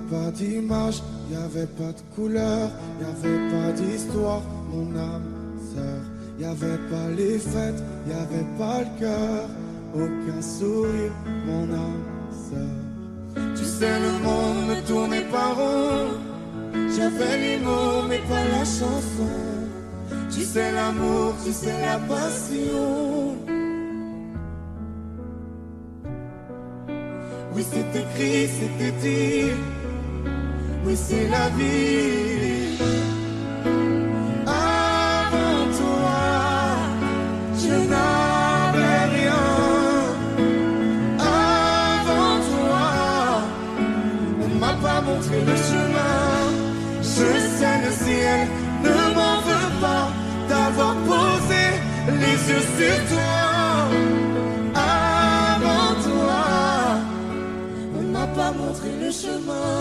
pas d'image, y avait pas de couleur, y avait pas d'histoire, mon âme sœur. Y avait pas les fêtes, y avait pas le cœur, aucun sourire, mon âme sœur. Tu sais le monde ne tournait pas rond, j'avais les mots mais pas la chanson. Tu sais l'amour, tu sais la passion. Oui c'est écrit, c'était dit, oui c'est la vie. Avant toi, je n'avais rien. Avant toi, on m'a pas montré le chemin. Je sais le ciel ne m'en veut pas d'avoir posé les yeux sur toi. Avant toi, on m'a pas montré le chemin.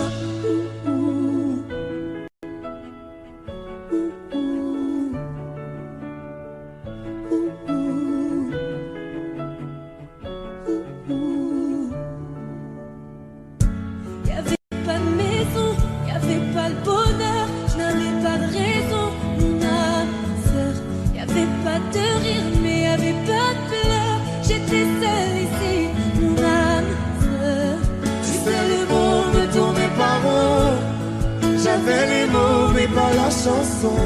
Chanson.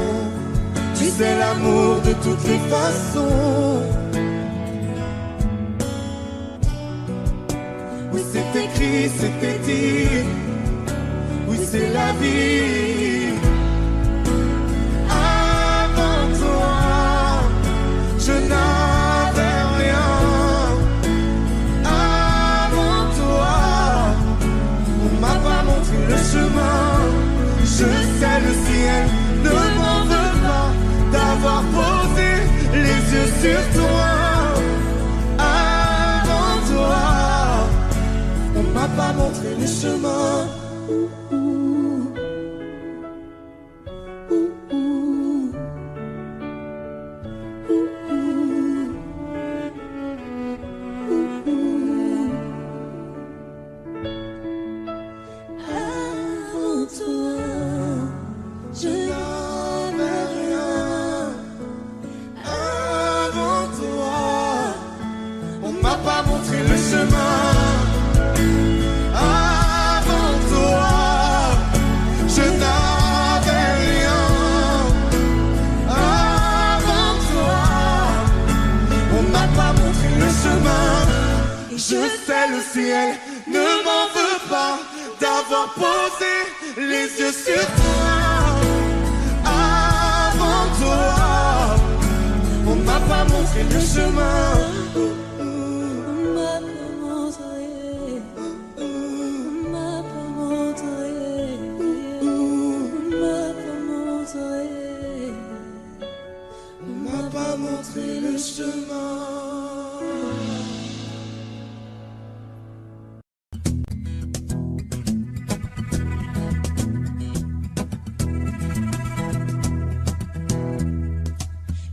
Tu sais l'amour de toutes les façons. Oui c'est écrit, c'était dit, oui c'est la vie. Avant toi, je n'avais rien. Avant toi, on m'a pas montré le chemin. Je sais le ciel ne m'en veut pas d'avoir posé les yeux sur toi. Avant toi, on m'a pas montré le chemin.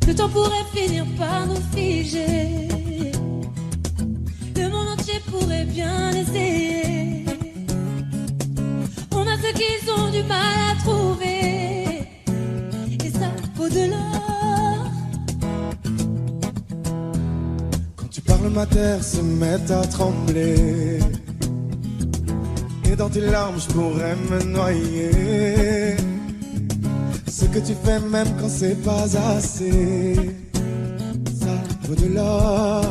Le temps pourrait finir par nous figer. Le monde entier pourrait bien essayer. On a ce qu'ils ont du mal à trouver, et ça vaut de l'or. Quand tu parles, ma terre se met à trembler, et dans tes larmes je pourrais me noyer. Ce que tu fais même quand c'est pas assez, ça vaut de l'or.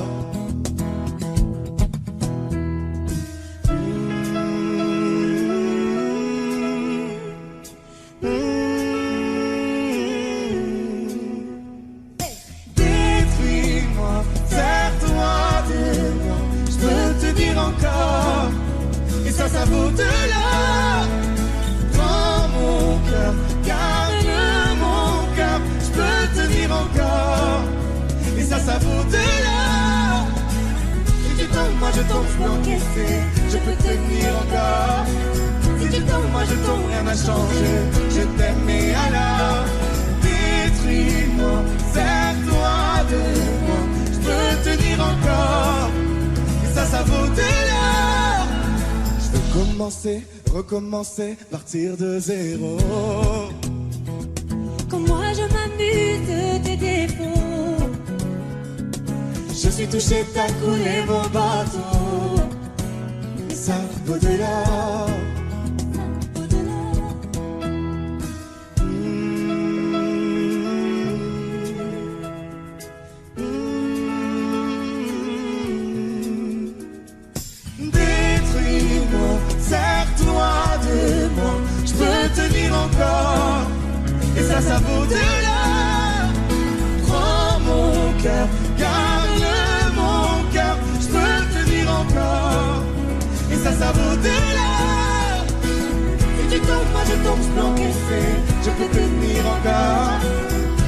Détruis-moi, sers-toi de moi, je peux te dire encore, et ça vaut de l'or. Prends mon cœur, encore, et ça vaut de l'or. Si tu tombes, moi je tombe, je peux encaisser, je peux tenir encore. Si tu tombes, moi je tombe, rien n'a changé, je t'aime et alors détruis-moi, sers-toi de moi, je peux tenir encore, et ça vaut de l'or. Je veux commencer, recommencer, partir de zéro. Quand moi je m'amuse de tes défauts, je suis touché, t'as coulé mon bateau. Ça au-delà. Détruis-moi, serre-toi de moi, je peux tenir encore. Et ça vaut de là. Prends mon cœur, garde mon cœur, je peux tenir encore. Et ça vaut de là. Si tu tombes, moi je tombe, je peux encaisser, je peux tenir encore.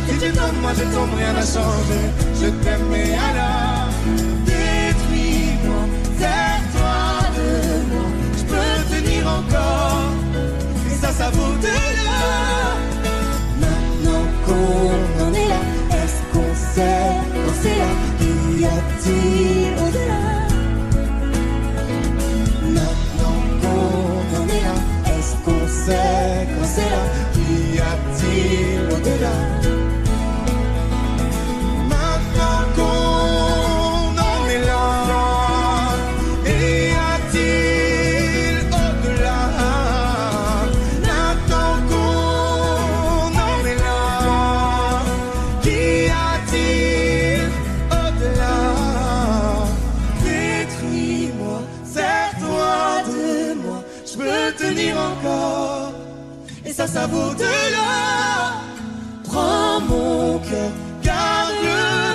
Si tu tombes, moi je tombe, rien n'a changé, je t'aime mais alors. Détruis-moi, serre-toi de moi, je peux tenir encore. Et ça vaut de là. qu'on en est là, est-ce qu'on sait quand c'est là? Y a-t-il au-delà? Maintenant qu'on en est là, est-ce qu'on sait quand c'est là? Y a-t-il au-delà? Maintenant qu'on en est là, y a-t-il au-delà? Maintenant qu'on en est là, qu'y a-t-il au-delà? Détruis-moi, serre-toi de moi, je peux tenir encore. Et ça vaut de là. Prends mon cœur, garde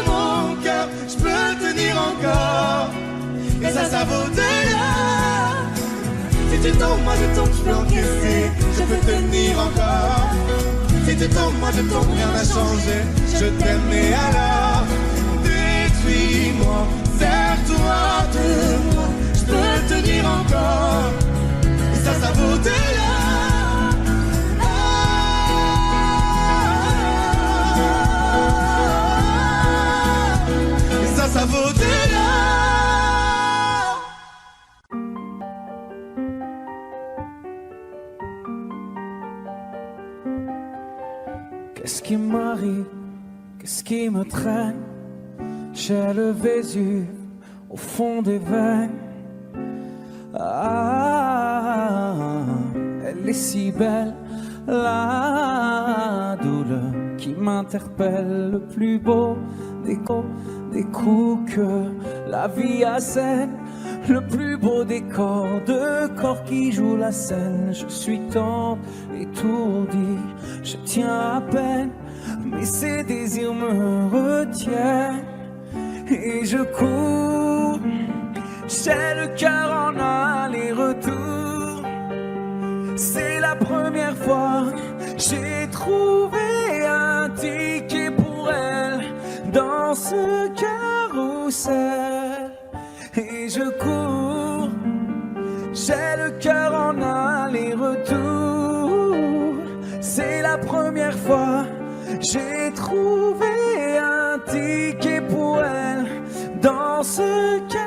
mon cœur, je peux tenir encore. Et ça vaut de là. Si tu tombes, moi je tombe, je peux encaisser, je peux tenir encore. Si tu tombes, moi je tombe, rien n'a changé, je t'aime et alors. Détruis-moi, serre-toi de moi, je peux tenir encore. Et ça vaut de là. Ça vaut de là. Qu'est-ce qui m'arrive? Qu'est-ce qui me traîne? J'ai le Vésuve au fond des veines. Ah, elle est si belle, la douleur qui m'interpelle, le plus beau des coups que la vie assène, le plus beau des corps, de corps qui jouent la scène. Je suis tant étourdi, je tiens à peine, mais ces désirs me retiennent et je cours. J'ai le cœur en aller-retour. C'est la première fois j'ai trouvé un ticket pour elle dans ce carrousel et je cours. J'ai le cœur en aller-retour. C'est la première fois j'ai trouvé un ticket pour elle dans ce carrousel.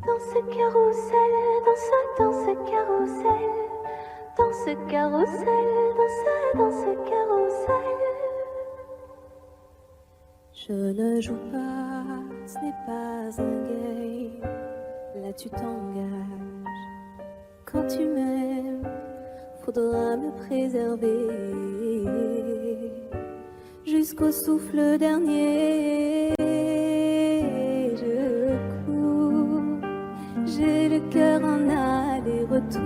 Dans ce carrousel, dans ce carrousel, dans ce carrousel, dans ce carrousel. Je ne joue pas, ce n'est pas un game. Là tu t'engages. Quand tu m'aimes, faudra me préserver jusqu'au souffle dernier. Je cours, j'ai le cœur en aller-retour.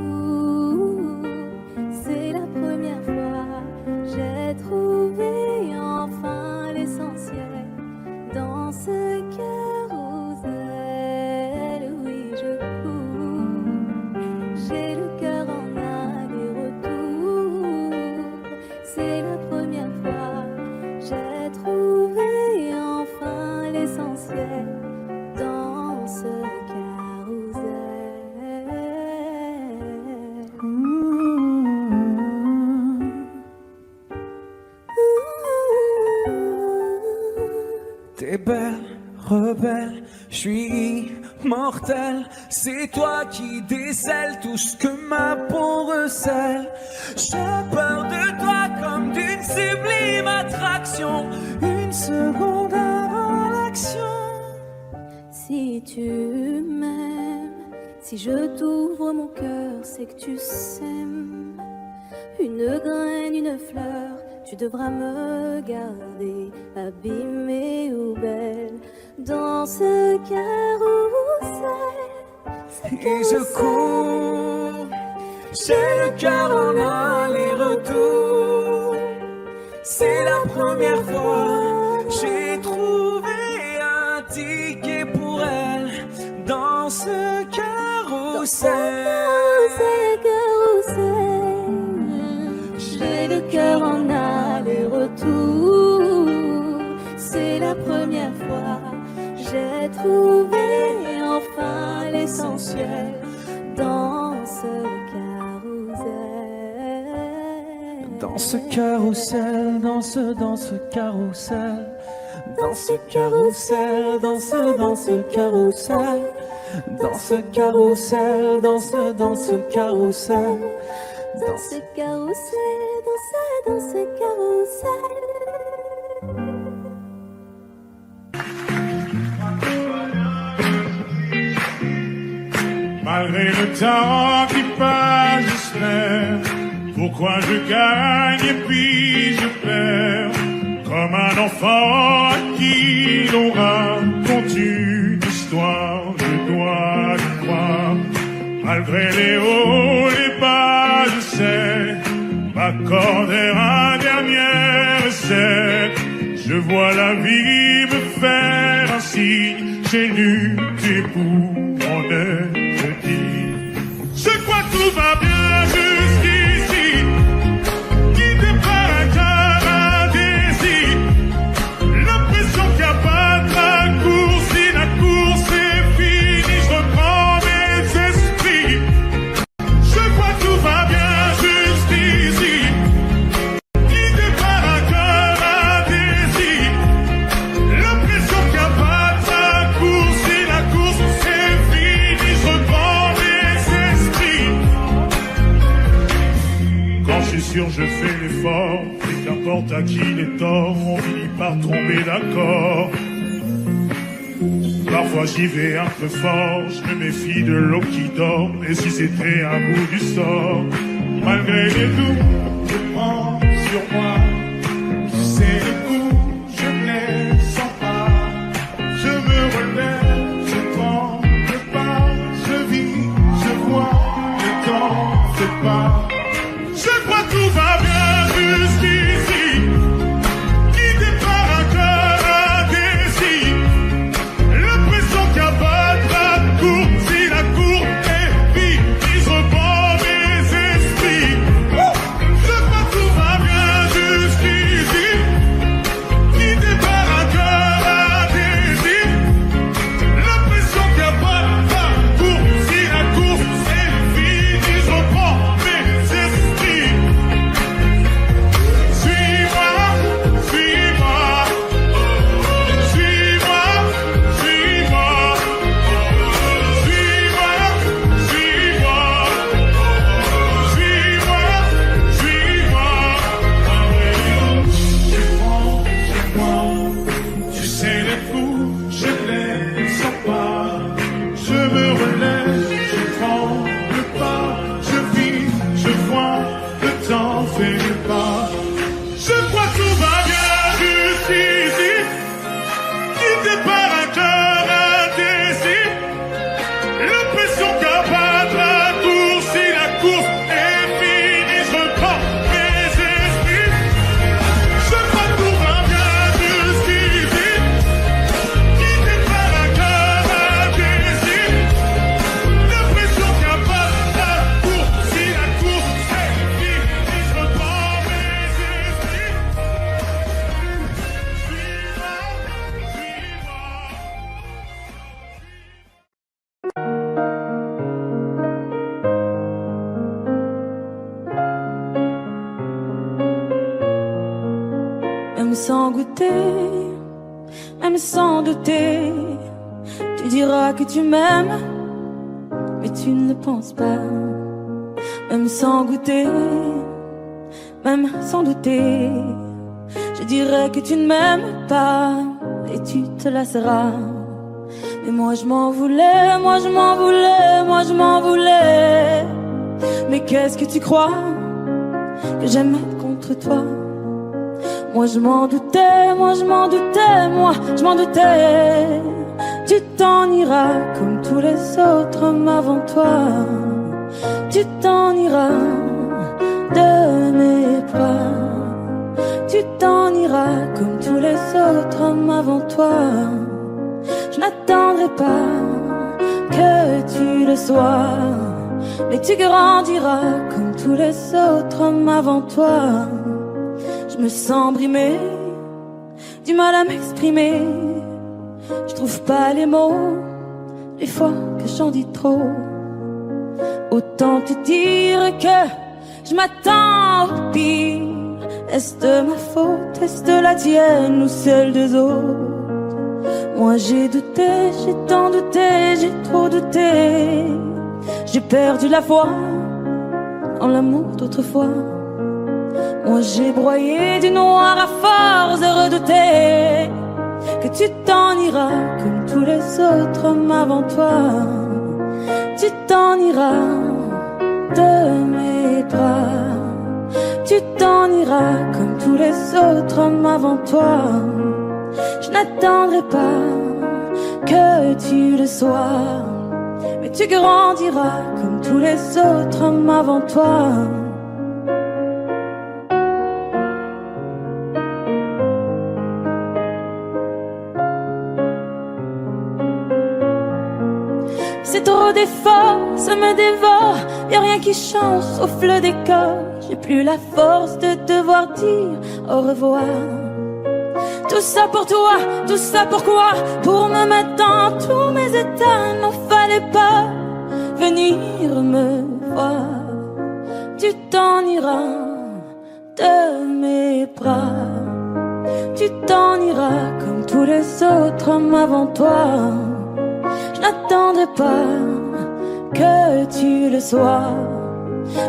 C'est la première fois j'ai trouvé enfin l'essentiel dans ce carrousel. Oui, je cours, j'ai le cœur en aller-retour. C'est la première fois j'ai trouvé enfin l'essentiel dans ce T'es belle, rebelle, je suis immortel. C'est toi qui décèles tout ce que ma peau recèle. J'ai peur de toi comme d'une sublime attraction. Une seconde avant l'action. Si tu m'aimes, si je t'ouvre mon cœur, c'est que tu sèmes une graine, une fleur. Tu devras me garder abîmée ou belle dans ce carrousel. Et je cours, j'ai le cœur en aller-retour. C'est la première fois, j'ai trouvé un ticket pour elle dans ce carrousel. J'ai le cœur en aller-retour. C'est la première fois, j'ai trouvé enfin l'essentiel dans ce carrousel. Dans ce carrousel, dans ce carrousel. Dans ce carrousel, dans ce carrousel. Dans ce carrousel, dans ce carrousel. Dans ce carrousel, dans ce carrousel. Malgré le temps qui passe, j'espère. Pourquoi je gagne et puis je perds. Comme un enfant à qui l'on raconte une histoire, je dois y croire. Malgré les hauts, les bas, je sais m'accorder un dernier essai. Je vois la vie me faire un signe. J'ai lutté pour mon être dit. Je crois que tout va bien jusqu'ici. Guidé par un cœur indécis. L'impression qu'il n'y a pas de raccourci. Si la course est finie, je reprends mes esprits. Je crois que tout va bien jusqu'ici. Guidé par un cœur indécis. L'impression qu'il n'y a pas de raccourci. Si la course est finie, je reprends mes esprits. Quand je suis sûr, je fais l'effort. Et qu'importe à qui les torts, on finit par tomber d'accord. Parfois j'y vais un peu fort, je me méfie de l'eau qui dort. Et si c'était un bout du sort, malgré les doutes, je prends sur moi. Tu sais les coups, je ne les sens pas. Je me relève, je prends le pas. Je vis, je vois, le temps fait pas. Je crois que tout va bien jusqu'ici. Guidé par un cœur indécis. L'impression qu'il n'y a pas de parcours. Si la cour est vide, je reprends mes esprits. Je crois que tout va bien jusqu'ici. Guidé par un cœur indécis. L'impression qu'il n'y a pas de parcours. Si la course est vide, je reprends mes esprits. Suis-moi, suis-moi. Suis-moi, suis-moi. Suis-moi, suis-moi. Suis-moi, suis-moi. Je prends chez moi. Tu sais les coups, je les sens pas. Je me relève, je prends le pas. Je vis, je vois, le temps fait pas. Je crois que tout va bien jusqu'ici. Guidé par un cœur indécis. L'impression qu'il n'y a pas de raccourci. La course est finie, je reprends mes esprits. Je crois que tout va bien jusqu'ici. Guidé par un cœur indécis. L'impression qu'il n'y a pas de raccourci. La course est finie, je reprends mes esprits. Même sans goûter, même sans douter. Tu diras que tu m'aimes, mais tu ne penses pas. Même sans goûter, même sans douter, je dirais que tu ne m'aimes pas et tu te lasseras. Mais moi je m'en voulais, moi je m'en voulais, moi je m'en voulais. Mais qu'est-ce que tu crois que j'aimais contre toi? Moi je m'en doutais, moi je m'en doutais, moi je m'en doutais. Tu t'en iras comme tous les autres hommes avant toi. Tu t'en iras de mes bras. Tu t'en iras comme tous les autres hommes avant toi. Je n'attendrai pas que tu le sois, mais tu grandiras comme tous les autres hommes avant toi. Je me sens brimée, du mal à m'exprimer. Je trouve pas les mots, les fois que j'en dis trop. Autant te dire que je m'attends au pire. Est-ce de ma faute, est-ce de la tienne ou celle des autres? Moi j'ai douté, j'ai tant douté, j'ai trop douté. J'ai perdu la foi en l'amour d'autrefois. Moi j'ai broyé du noir à force de redouter que tu t'en iras comme tous les autres hommes avant toi. Tu t'en iras de mes bras. Tu t'en iras comme tous les autres hommes avant toi. Je n'attendrai pas que tu le sois, mais tu grandiras comme tous les autres hommes avant toi. C'est trop d'efforts, ça me dévore. Y'a rien qui change sauf le décor. J'ai plus la force de devoir dire au revoir. Tout ça pour toi, tout ça pourquoi? Pour me mettre dans tous mes états. N'en fallait pas venir me voir. Tu t'en iras de mes bras. Tu t'en iras comme tous les autres hommes avant toi. Je n'attendrai pas que tu le sois,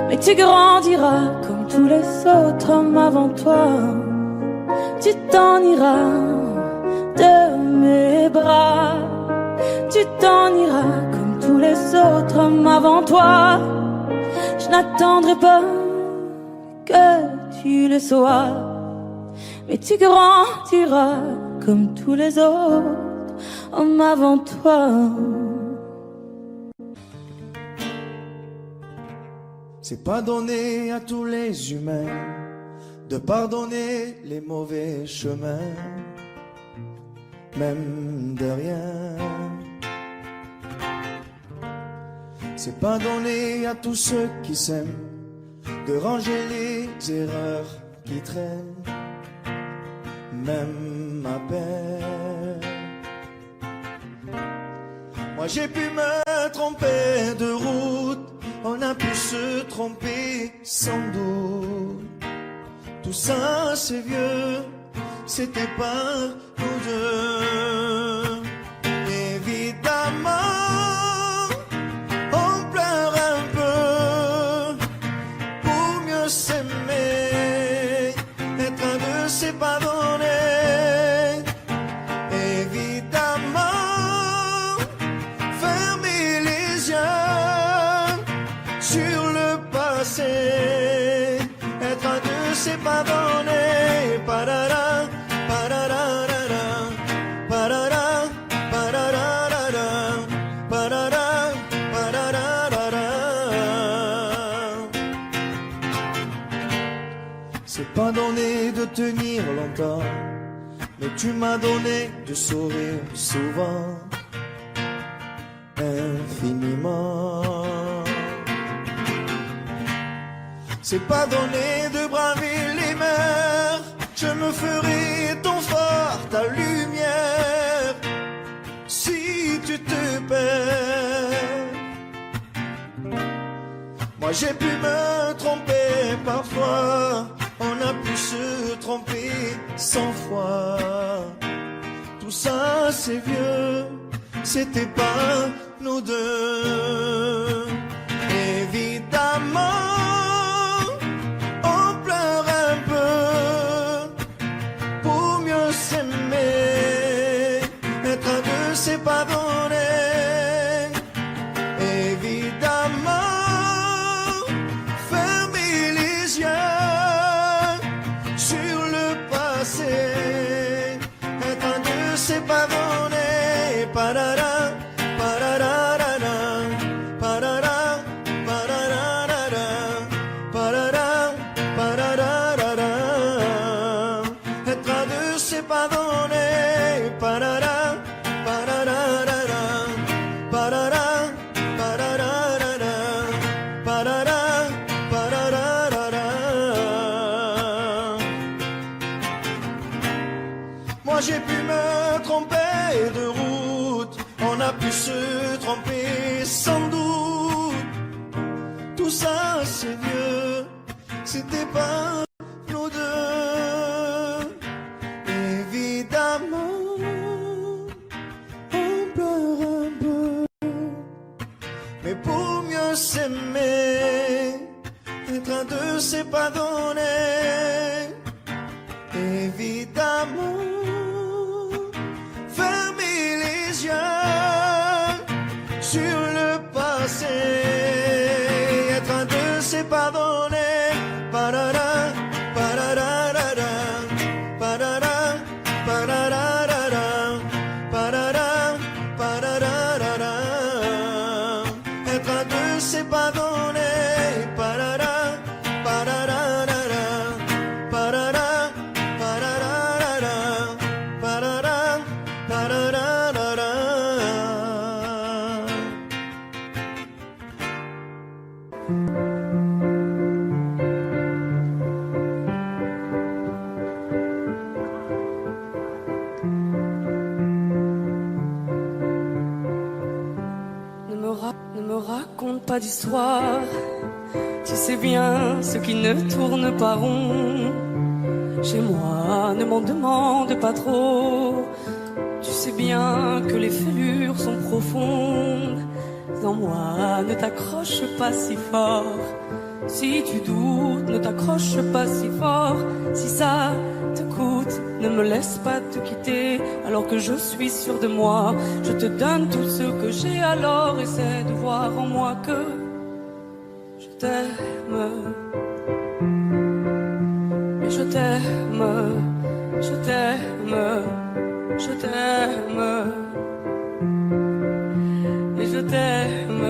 mais tu grandiras comme tous les autres hommes avant toi. Tu t'en iras de mes bras. Tu t'en iras comme tous les autres hommes avant toi. Je n'attendrai pas que tu le sois, mais tu grandiras comme tous les autres hommes avant toi. C'est pas donné à tous les humains de pardonner les mauvais chemins, même de rien. C'est pas donné à tous ceux qui s'aiment de ranger les erreurs qui traînent, même à peine. Moi j'ai pu me tromper de route, on a pu se tromper sans doute. Tout ça c'est vieux, c'était pas nous deux. Évidemment, on pleure un peu pour mieux s'aimer, être un de c'est pas donné. Évidemment, fermer les yeux sur le passé, être un de c'est pas donné. Parara, pararara, parara, pararara, parara, pararara. C'est pas donné de tenir longtemps, mais tu m'as donné de sourire souvent, infiniment. C'est pas donné de braver les mers, je me ferai ton phare, ta lumière, si tu te perds. Moi j'ai pu me tromper parfois, on a pu se tromper 100 fois. Tout ça c'est vieux, c'était pas nous deux. Évidemment, on pleure un peu pour mieux s'aimer. Être à deux, c'est pas donné. Évidemment, fermer les yeux sur le passé. Être à deux, c'est pas donné. Parara, pararara, parara, pararara, parara, pararara. Être à deux, c'est pas donné. Parara, pararara, parara, pararara, parara, pararara. Moi j'ai pu me tromper de route, on a pu se tromper sans doute. Tout ça c'est vieux, c'était pas nous deux. Évidemment, on pleure un peu, mais pour mieux s'aimer, être à deux c'est pas donné. Évidemment, fermer les yeux sur le passé. Être à deux c'est pas donné. Parara, pararara, parara, pararara, parara, pararara. Être à deux c'est pas donné. Parara, pararara, parara, pararara, parara, pararara. Ne me raconte pas d'histoire. Tu sais bien ce qui ne tourne pas rond. Chez moi, ne m'en demande pas trop. Tu sais bien que les fêlures sont profondes. En moi, ne t'accroche pas si fort. Si tu doutes, ne t'accroche pas si fort. Si ça te coûte, ne me laisse pas te quitter. Alors que je suis sûr de moi, je te donne tout ce que j'ai. Alors essaie de voir en moi que je t'aime. Et je t'aime, je t'aime, je t'aime. Et je t'aime,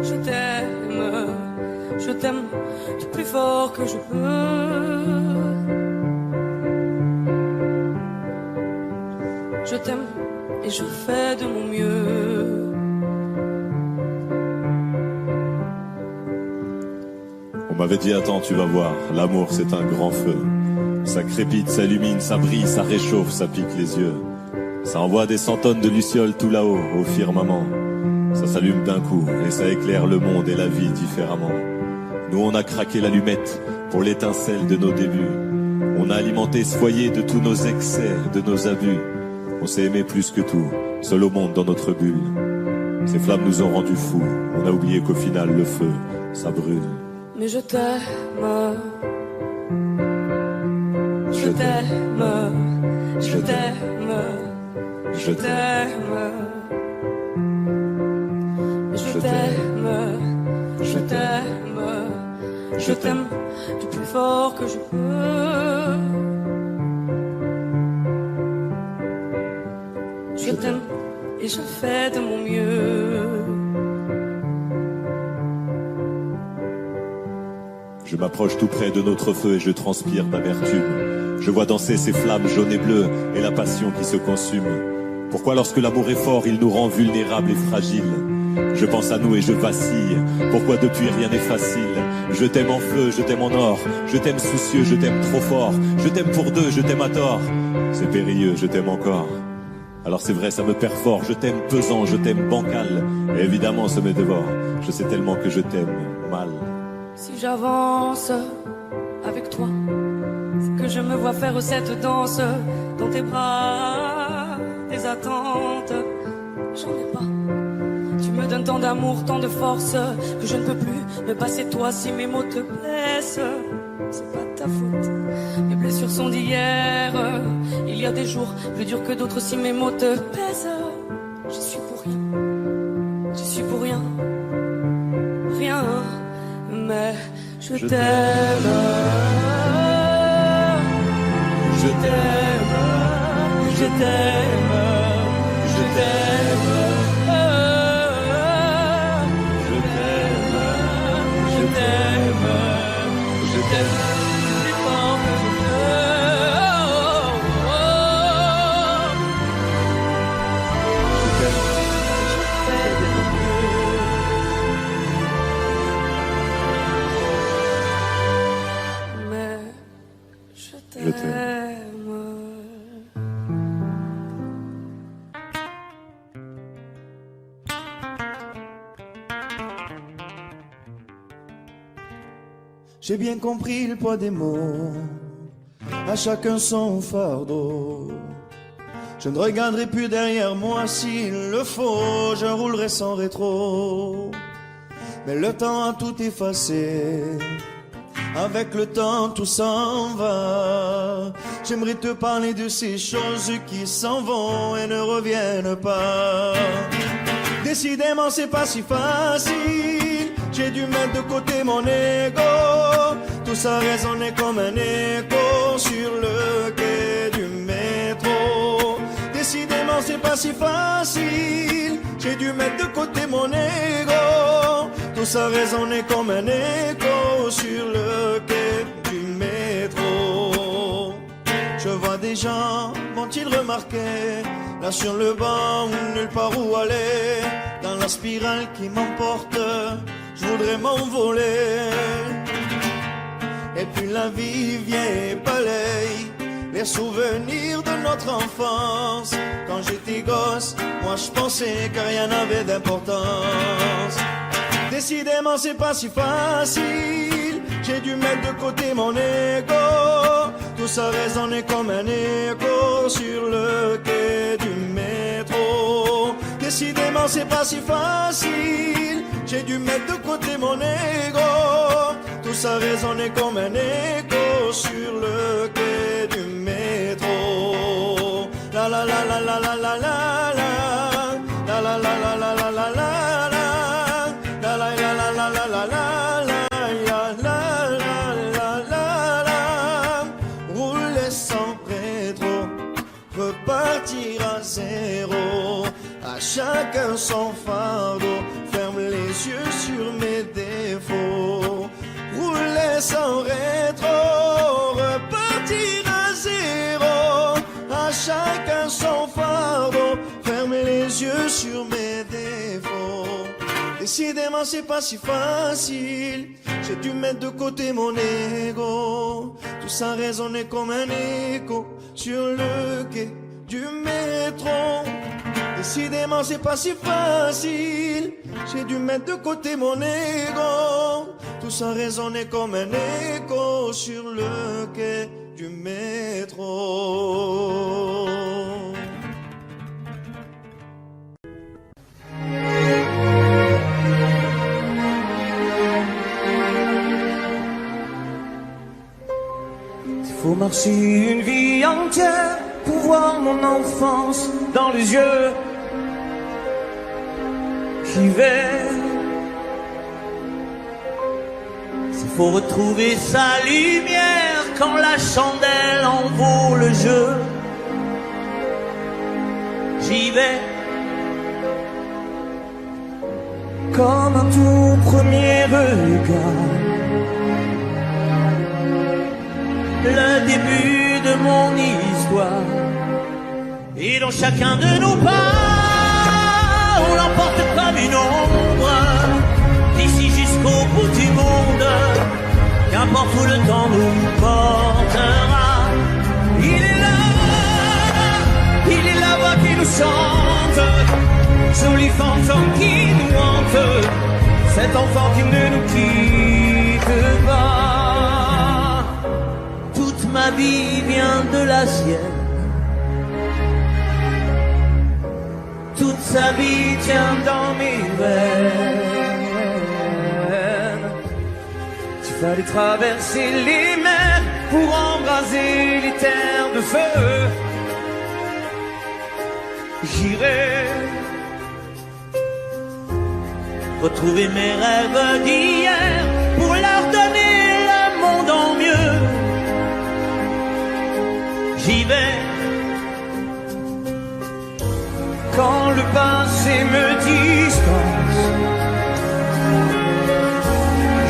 je t'aime, je t'aime du plus fort que je peux. Je t'aime et je fais de mon mieux. On m'avait dit attends, tu vas voir, l'amour c'est un grand feu. Ça crépite, ça illumine, ça brille, ça réchauffe, ça pique les yeux. Ça envoie des cent tonnes de lucioles tout là-haut, au firmament. Ça s'allume d'un coup et ça éclaire le monde et la vie différemment. Nous on a craqué l'allumette pour l'étincelle de nos débuts. On a alimenté ce foyer de tous nos excès, de nos abus. On s'est aimé plus que tout, seul au monde dans notre bulle. Ces flammes nous ont rendus fous, on a oublié qu'au final le feu, ça brûle. Mais je t'aime, je t'aime, je t'aime, je t'aime, je t'aime, je t'aime, je t'aime du plus fort que je peux. Je t'aime et je fais de mon mieux. Je m'approche tout près de notre feu et je transpire d'amertume. Je vois danser ces flammes jaunes et bleues et la passion qui se consume. Pourquoi lorsque l'amour est fort, il nous rend vulnérables et fragiles? Je pense à nous et je vacille. Pourquoi depuis rien n'est facile? Je t'aime en feu, je t'aime en or. Je t'aime soucieux, je t'aime trop fort. Je t'aime pour deux, je t'aime à tort. C'est périlleux, je t'aime encore. Alors c'est vrai, ça me perd fort. Je t'aime pesant, je t'aime bancal. Et évidemment, ça me dévore. Je sais tellement que je t'aime mal. Si j'avance avec toi, c'est que je me vois faire cette danse dans tes bras. tes attentes. J'en ai pas. Tu me donnes tant d'amour, tant de force, que je ne peux plus me passer de toi si mes mots te blessent. C'est pas de ta faute, mes blessures sont d'hier. Il y a des jours plus durs que d'autres si mes mots te pèsent. J'y suis pour rien, j'y suis pour rien, rien, mais je t'aime. Je t'aime, je t'aime, je t'aime. Je t'aime. J'ai bien compris le poids des mots, à chacun son fardeau. Je ne regarderai plus derrière moi s'il le faut, je roulerai sans rétro. Mais le temps a tout effacé, avec le temps tout s'en va. J'aimerais te parler de ces choses qui s'en vont et ne reviennent pas. Décidément c'est pas si facile, j'ai dû mettre de côté mon ego. Tout ça résonnait comme un écho sur le quai du métro. Décidément c'est pas si facile, j'ai dû mettre de côté mon ego. Tout ça résonnait comme un écho sur le quai du métro. Je vois des gens, vont-ils remarquer, là sur le banc, nulle part où aller, dans la spirale qui m'emporte, je voudrais m'envoler. Et puis la vie vient et balaye les souvenirs de notre enfance. Quand j'étais gosse, moi je pensais que rien n'avait d'importance. Décidément c'est pas si facile, j'ai dû mettre de côté mon ego. Tout ça résonnait comme un écho sur le quai du métro. Décidément c'est pas si facile, j'ai dû mettre de côté mon ego. Tout ça résonnait comme un écho sur le quai du métro. La la la la la la la la la la la la la la la la la. Repartir à zéro, à chacun son fardeau, ferme les yeux sur mes défauts, rouler sans rétro, repartir à zéro, à chacun son fardeau, ferme les yeux sur mes défauts. Décidément c'est pas si facile, j'ai dû mettre de côté mon ego. Tout ça résonnait comme un écho sur le quai du métro. Décidément c'est pas si facile, j'ai dû mettre de côté mon ego. Tout ça résonnait comme un écho sur le quai du métro. Faut marcher une vie entière pour voir mon enfance dans les yeux. J'y vais. S'il faut retrouver sa lumière quand la chandelle en vaut le jeu. J'y vais. Comme un tout premier regard, le début de mon histoire, et dans chacun de nos pas, on l'emporte comme une ombre, d'ici jusqu'au bout du monde, qu'importe où le temps nous portera. Il est la voix qui nous chante, joli fantôme qui nous hante, cet enfant qui ne nous quitte pas. Ma vie vient de la sienne, toute sa vie tient dans mes veines. S'il fallait traverser les mers pour embraser les terres de feu, j'irai retrouver mes rêves d'hier pour leur donner le monde en mieux. J'y vais quand le passé me dispense.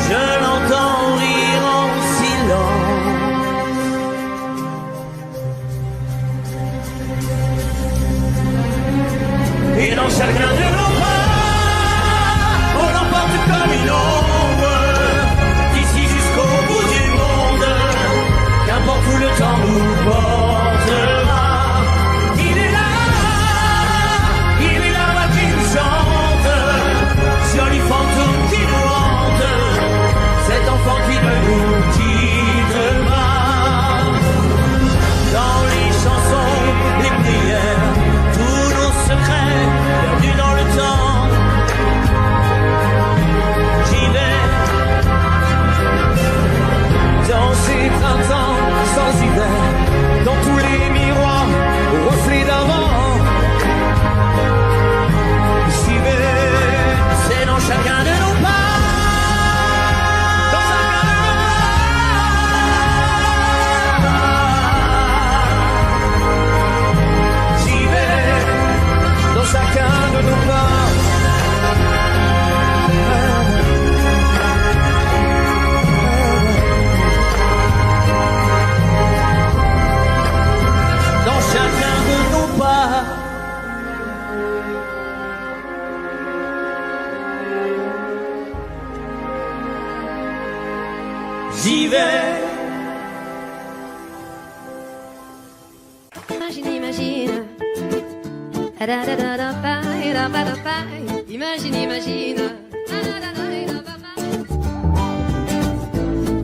Je l'entends rire en silence. Et dans chacun de nos bras, on l'emporte comme une ombre, d'ici jusqu'au bout du monde, qu'importe où le temps nous portera. Il est là, moi qui nous chante, joli fantôme qui nous hante, cet enfant qui ne nous quitte pas. Dans les chansons, les prières, tous nos secrets perdus dans le temps. J'y vais dans ces printemps sans hiver, dans tous les miroirs aux reflets d'avant. J'y vais, c'est dans chacun de nos pas. Dans chacun de nos pas. J'y vais, dans chacun de nos pas. Dans chacun de nos pas. J'y vais. Imagine, imagine. Imagine, imagine.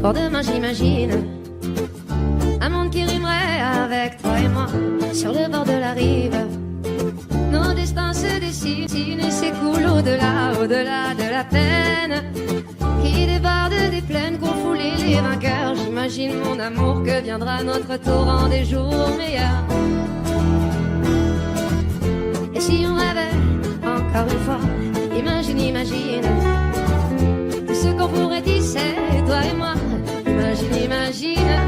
Pour demain, j'imagine un monde qui rimerait avec toi et moi sur le bord de la rive. Nos destins se dessinent et s'écoulent au-delà, au-delà de la peine qui déborde des plaines qu'ont foulé les vainqueurs. J'imagine mon amour que viendra notre tour en des jours meilleurs. Et si on rêvait encore une fois, imagine, imagine tout ce qu'on pourrait tisser, toi et moi. Imagine, imagine.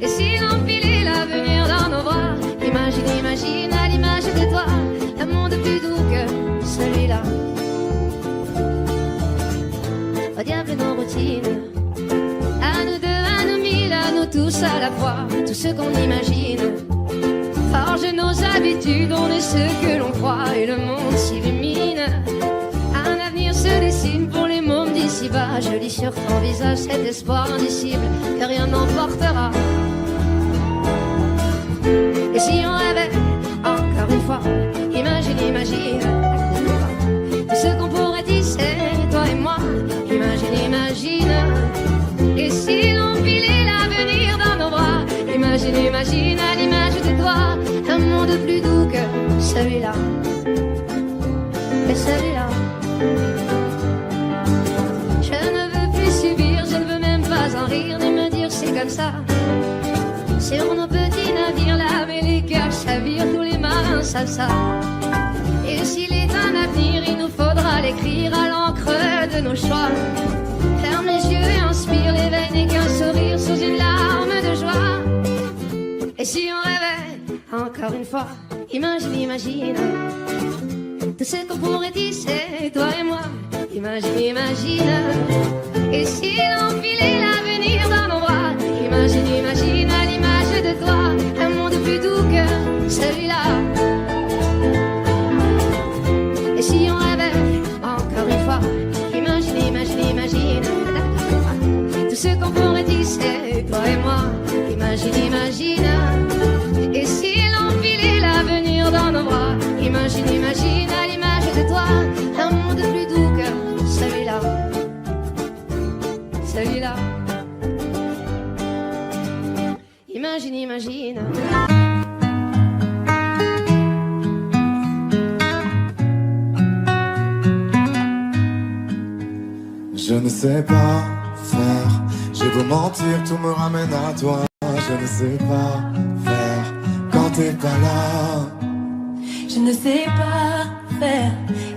Et si l'empilait l'avenir dans nos bras, imagine, imagine à l'image de toi, un monde plus doux que celui-là. Au diable nos routines, à nous deux, à nous mille, à nous tous à la fois, tout ce qu'on imagine. Forge nos habitudes, on est ce que l'on croit et le monde s'illumine. Un avenir se dessine pour les mômes d'ici-bas. Je lis sur ton visage cet espoir indicible que rien n'emportera. Et si on rêvait encore une fois, imagine, imagine tout ce qu'on pourrait tisser, toi et moi. Imagine, imagine. Et si l'on pilait l'avenir dans nos bras, imagine, imagine à l'image de toi, un monde plus doux que celui-là. Et celui-là. Je ne veux plus subir, je ne veux même pas en rire, ni me dire c'est comme ça. Sur nos petits navires là, mais les cœurs chavirent, tous les marins savent ça. Et s'il est un avenir, il nous faudra l'écrire à l'encre de nos choix. Ferme les yeux et inspire, l'éveil n'est qu'un sourire sous une larme de joie. Et si on rêvait encore une fois, imagine, imagine tout ce qu'on pourrait tisser, toi et moi. Imagine, imagine. Et si l'on filait l'avenir dans nos bras, imagine, imagine à l'image de toi, un monde plus doux que celui-là. Et si on rêvait encore une fois, imagine, imagine, imagine tout ce qu'on pourrait tisser, toi et moi. Imagine, imagine. Et si l'on filait l'avenir dans nos bras, imagine, imagine à l'image de toi, un monde plus doux que celui-là. Celui-là. Imagine, imagine. ne sais pas faire. J'ai beau mentir, tout me ramène à toi. Je ne sais pas faire quand t'es pas là. Je ne sais pas faire.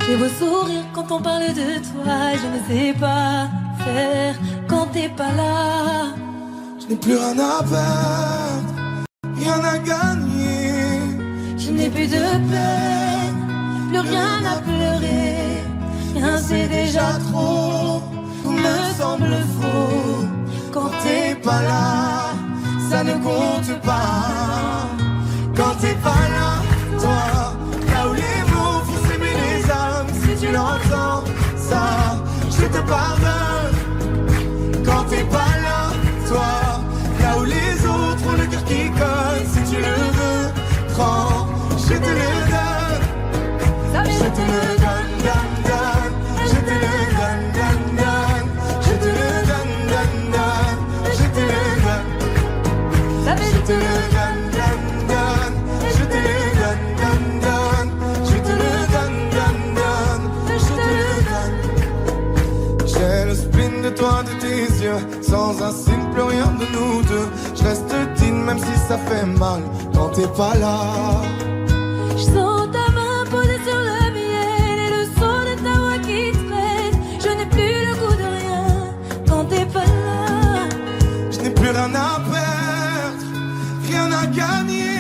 J'ai beau sourire quand on parle de toi. Je ne sais pas faire quand t'es pas là. Je n'ai plus rien à perdre, rien à gagner. Je n'ai plus de peine, plus rien à pleurer. Rien c'est déjà trop, tout me semble faux. Quand t'es pas là, ça ne compte pas. Quand t'es pas là, toi, là où les mots font s'aimer les âmes. Si tu l'entends, ça, je te pardonne. Quand t'es pas là, toi, là où les autres ont le cœur qui colle. Si tu le veux, prends, je te le donne. Je te le donne, donne, donne. Je te le donne, donne, donne. Je te le donne, donne, donne. Je te le donne. Je te le donne, donne, donne. Je te le donne, donne, donne. Je te le donne, donne, donne. Je te le donne. J'ai le spin de toi, de tes yeux. Sans un signe, plus rien de nous deux. Je reste digne même si ça fait mal. Quand t'es pas là. Je sens ta main posée sur le miel et le son de ta voix qui traîne. Je n'ai plus le goût de rien quand t'es pas là. Je n'ai plus rien à perdre, rien à gagner.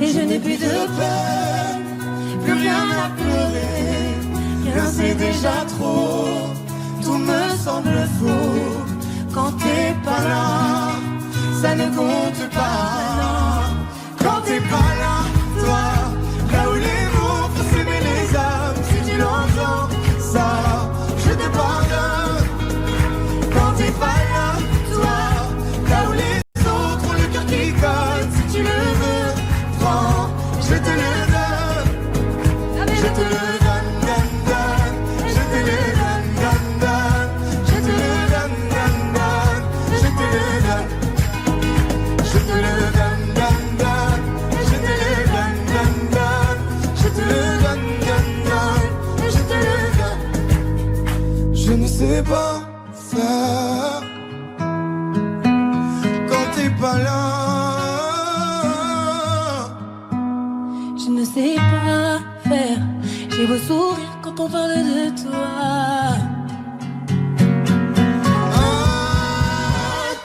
Et je n'ai plus de peine, plus rien à pleurer. Rien c'est déjà trop, tout me semble faux. Quand t'es pas là, ça ne compte pas. Quand t'es pas là, toi, là où les mots font s'aimer les âmes. Si tu l'entends, ça, je te pardonne. Quand t'es pas là, toi, là où les autres ont le cœur qui colle. Si tu le veux, prends, je te le donne. Je te le donne, donne, donne. Je te le donne, donne, donne. Je te le donne, donne, donne. Je te le donne. Je te le donne, donne, donne. Je te le donne, donne, donne. Je te le donne, donne, donne. Je te le donne. Je ne sais pas faire quand t'es pas là. Je ne sais pas faire. J'ai beau sourire quand on parle de toi.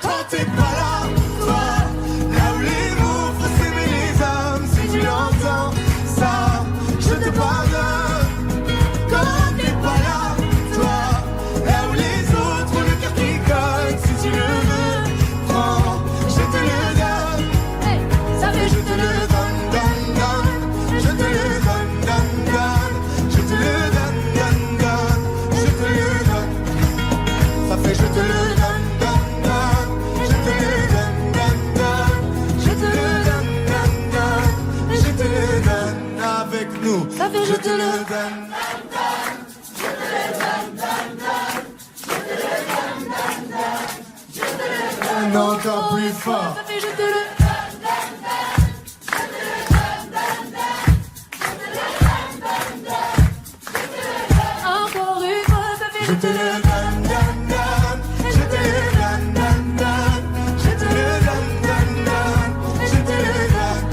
Quand t'es pas là, toi, là où les mots font s'aimer les âmes. Si tu l'entends, ça, je te pardonne. Quand t'es pas là, toi, là où les autres ont le cœur qui colle. Si tu le veux, prends, je te le donne. Ça fait Je te le donne, donne, donne. Je te le donne, donne, donne. Je te le donne, donne, donne. Je te le donne. Ça fait je te le donne, donne, donne. Je te le donne, donne, donne. Je te le donne, donne, donne. Je te le donne avec nous. Ça fait Je te le donne. Encore plus fort. Ça fait je te le encore une fois, ça fait Je te le donne, donne, donne. Je te le donne, donne, donne. Je te le donne, donne, donne. Je te le donne.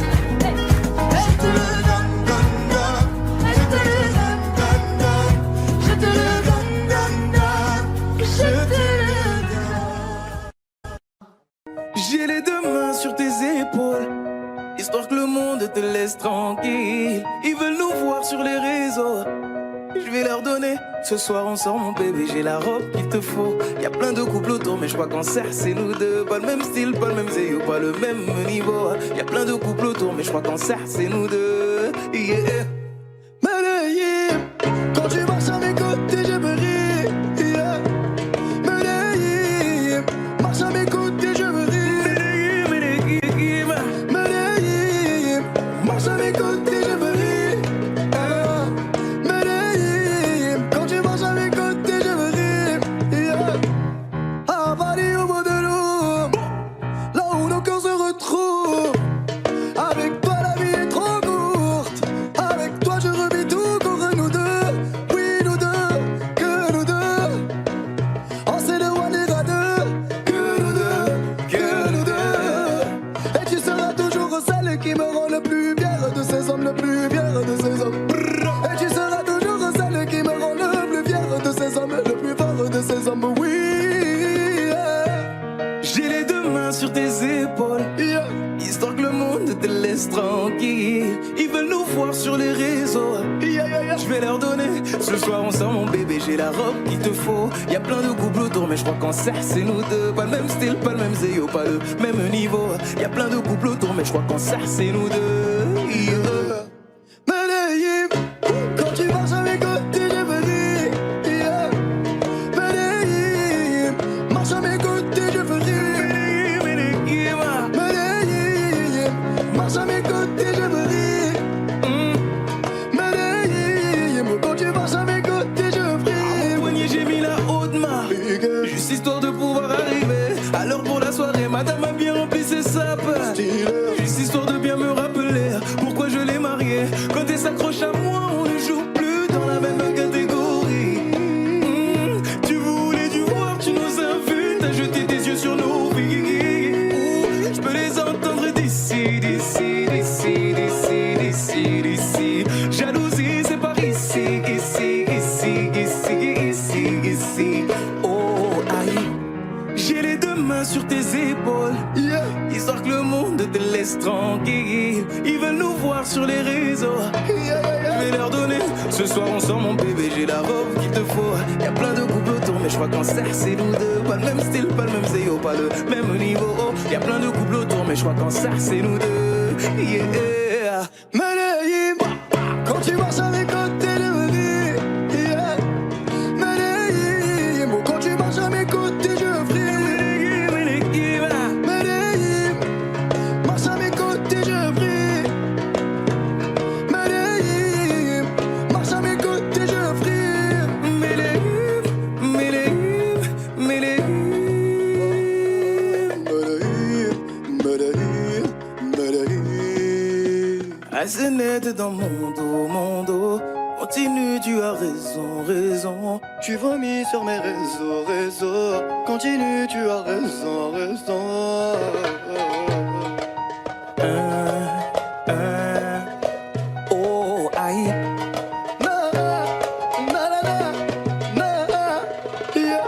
Je te le donne, donne, donne. Je te le donne, donne, donne. Je te le donne, donne, donne. Je te le donne. J'ai les deux mains sur tes épaules, histoire que le monde te laisse tranquille. Ils veulent nous voir sur les réseaux, je vais leur donner. Ce soir on sort mon bébé, j'ai la robe qu'il te faut. Y'a plein de couples autour mais je crois qu'en serre c'est nous deux. Pas le même style, pas le même zéyo, pas le même niveau. Y'a plein de couples autour mais je crois qu'en serre c'est nous deux. Yeah. Medellín, quand tu marches à mes côtés je me ris. Yeah. Medellín, marche à mes côtés je me ris. Medellín, marche à mes côtés je me ris. Medellín, quand tu marches à mes côtés je me ris. Yeah. À Paris au bout de l'eau, là où nos cœurs se retrouvent. Avec toi la vie est trop courte. Avec toi je revis tout contre nous deux. Oui nous deux, que nous deux. toujours celle qui me rend le plus fier de ces hommes, le plus fier de ces hommes. Et tu seras toujours celle qui me rend le plus fier de ces hommes, le plus fort de ces hommes, oui. J'ai les deux mains sur tes épaules, histoire que le monde te laisse tranquille. Ils veulent nous voir sur les réseaux, je vais leur donner. Ce soir on sort mon bébé, j'ai la robe qu'il te faut. Y'a plein de couples autour mais je crois qu'en cercle c'est nous deux. Pas le même style, pas le même zéyo, pas le même niveau. Y'a plein de couples autour mais je crois qu'en cercle c'est nous deux. Medellín, quand tu marches à mes côtés je veux rire. Medellín, marche à mes côtés je veux rire. Medellín, marche à mes côtés je veux rire. Medellín, quand tu marches à mes côtés je veux rire. Au poignet j'ai mis la haute main, juste histoire de pouvoir arriver. Alors pour la soirée madame a bien rempli ses sapes. Juste histoire de bien me rappeler pourquoi je l'ai mariée. Quand elle s'accroche à moi, on ne joue plus dans la même catégorie. Tu voulais du voir, tu nous as vus, t'as jeté tes yeux sur nos vies. Je peux les entendre d'ici, d'ici, d'ici, d'ici, d'ici, d'ici. Jalousie, c'est par ici, ici, ici, ici, ici, ici. Oh, aïe. J'ai les deux mains sur tes épaules, histoire que le monde te laisse tranquille. Ils veulent nous voir sur les réseaux, je vais leur donner. Ce soir on sort mon bébé, j'ai la robe qu'il te faut. Y'a plein de couples autour mais je crois qu'en cercle c'est nous deux. Pas le même style, pas le même zéyo, pas le même niveau. Y'a plein de couples autour mais je crois qu'en cercle c'est nous deux. Yeah. Medellín, quand tu marches à mes côtés je veux rire. Medellín, quand tu marches à mes côtés je veux rire. Medellín, marche à mes côtés je veux rire. Medellín, marche à mes côtés je veux rire. Medellín, Medellín, Medellín. Medellín, Medellín. Assez net dans mon dos. Continue, tu as raison, raison. Tu vomis sur mes réseaux. Continue, tu as raison, raison. Oh, aïe. Na, na, na, na, na, yeah.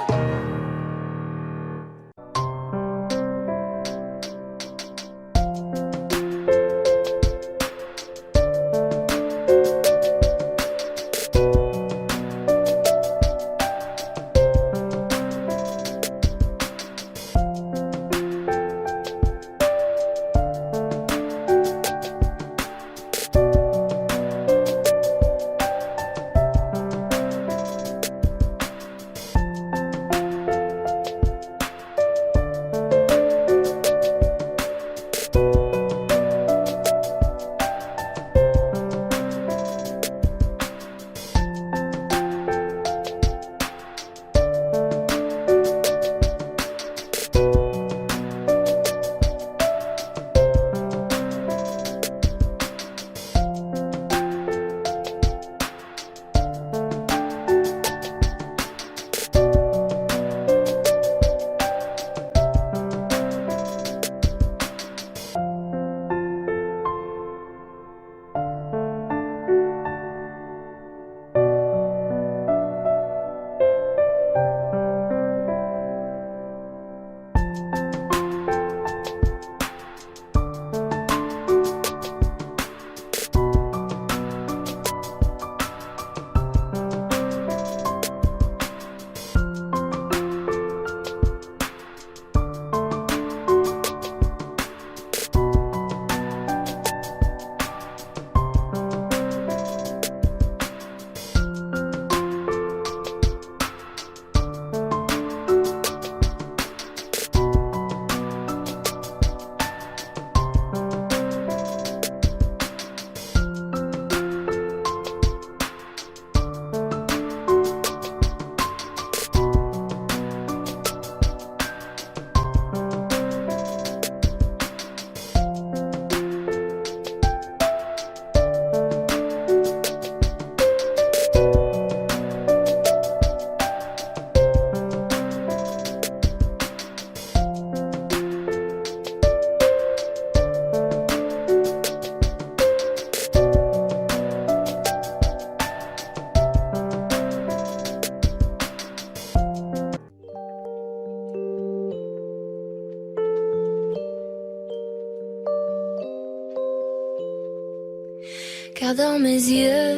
Car dans mes yeux,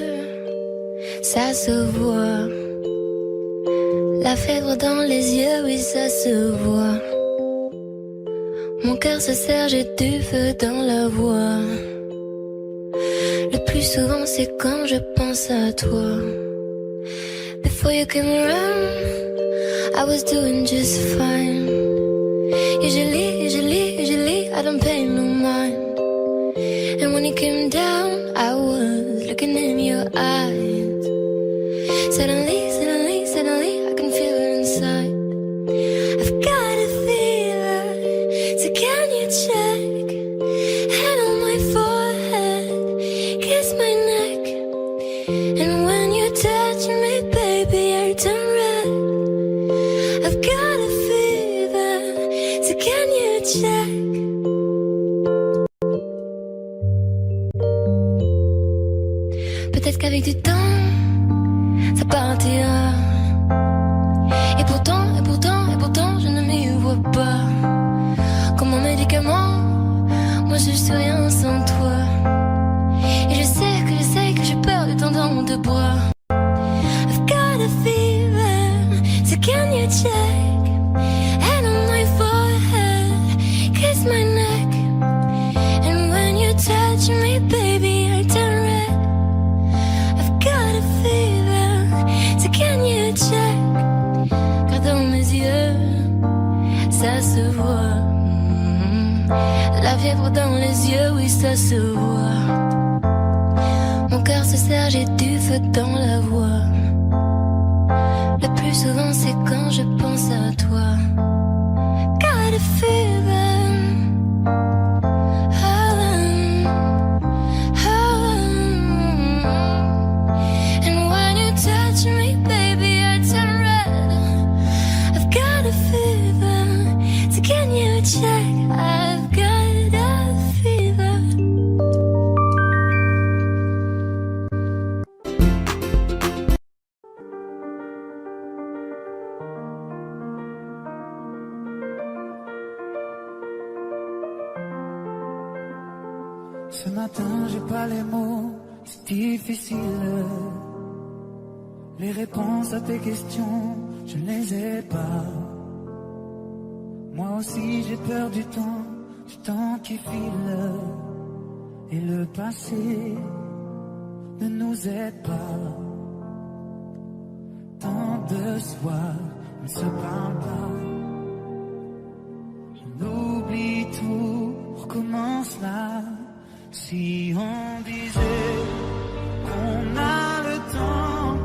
ça se voit. La fièvre dans les yeux, oui, ça se voit. Mon cœur se serre, j'ai du feu dans la voix. Le plus souvent, c'est quand je pense à toi. Before you came around, I was doing just fine. Usually, I don't pay no mind. And when you came down, I was looking in your eyes. Suddenly, I can feel it inside. I've got a fever, so can you check? Hand on my forehead, kiss my neck. And when you touch me, baby, I turn red. I've got a fever, so can you check? Peut-être qu'avec du temps, ça partira. Et pourtant, je ne m'y vois pas. Comme un médicament, moi je suis rien sans toi. Et je sais que j'ai perdu ton dans tes bras. I've got a fever, so can you check? Hand on my forehead, kiss my neck. And when you touch me, baby, I turn red. I've got a fever, so can you check? Car dans mes yeux, ça se voit. La fièvre dans les yeux, oui, ça se voit. Mon cœur se serre, j'ai du feu dans la voix. Le plus souvent, c'est quand je pense à toi. Got a fever. And when you touch me, baby, I turn red. I've got a fever, so can you check? I've got a fever. Ce matin, j'ai pas les mots, c'est difficile. Les réponses à tes questions, je ne les ai pas. Moi aussi, j'ai peur du temps qui file. Et le passé ne nous aide pas. Tant de soirs, on ne se parle pas. On oublie tout, on recommence là. Si on disait qu'on a le temps,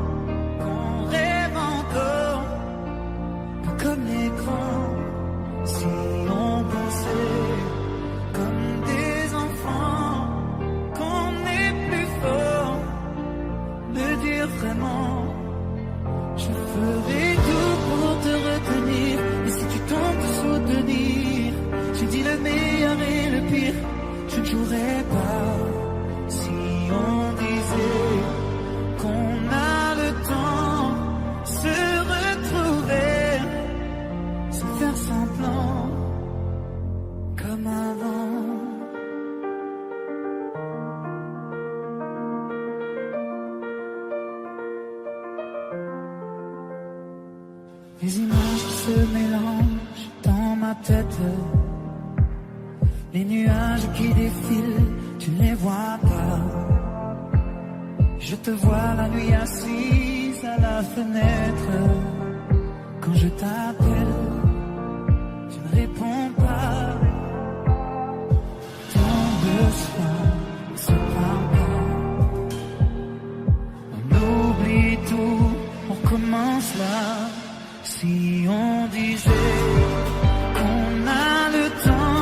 qu'on rêve encore, pas comme les grands. Si on pensait comme des enfants, qu'on est plus fort, le dire vraiment. Je ferai tout pour te retenir, et si tu tentes de soutenir, je dis le meilleur et le pire. Je ne jouerai pas si on disait qu'on a le temps, se retrouver, se faire semblant comme avant. Les images qui se mélangent dans ma tête. Les nuages qui défilent, tu ne les vois pas. Je te vois la nuit assise à la fenêtre. Quand je t'appelle, tu ne réponds pas. Tant de soirs, on se parle pas. On oublie tout, on recommence là. Si on disait qu'on a le temps,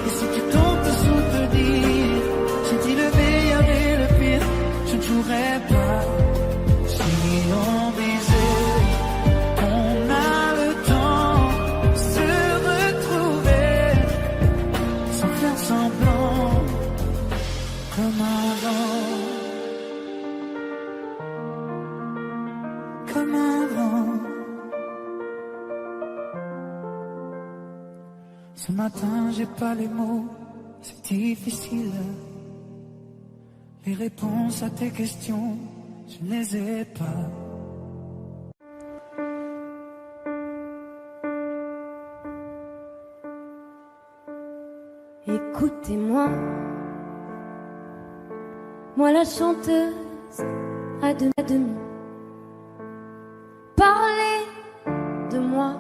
et si tu tentes de soutenir, j'ai dit le meilleur et le pire, je ne jouerai pas. Si on disait qu'on a le temps, se retrouver, Ce matin, j'ai pas les mots, c'est difficile. Les réponses à tes questions, je ne les ai pas. Écoutez-moi, moi la chanteuse à demi. Parlez de moi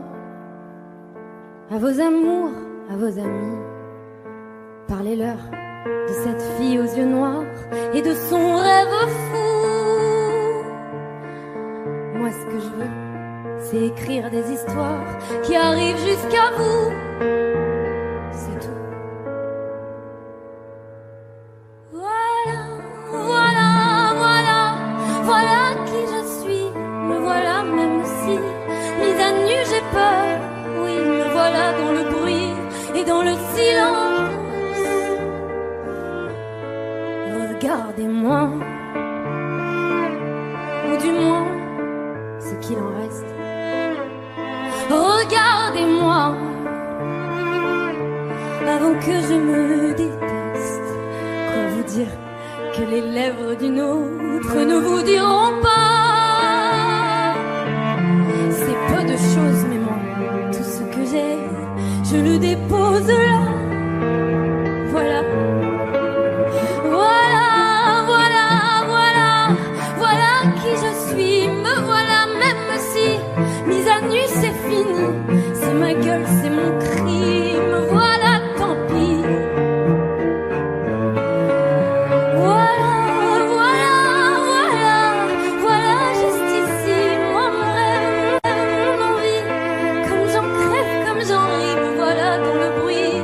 à vos amours, à vos amis. Parlez-leur de cette fille aux yeux noirs et de son rêve fou. Moi ce que je veux, c'est écrire des histoires qui arrivent jusqu'à vous. C'est tout. Voilà qui je suis, me voilà même si mise à nu j'ai peur. Oui, me voilà dans le bruit et dans le silence. Regardez-moi, ou du moins ce qu'il en reste. Regardez-moi, avant que je me déteste. Quoi vous dire que les lèvres d'une autre ne vous diront pas. C'est peu de choses, mais moi, tout ce que j'ai, je le dépose là. Voilà. Voilà qui je suis, me voilà même si mise à nu c'est fini. C'est ma gueule, c'est mon cri, me voilà, tant pis. Voilà juste ici, moi mon rêve, mon envie. Comme j'en crève, comme j'en ris, me voilà dans le bruit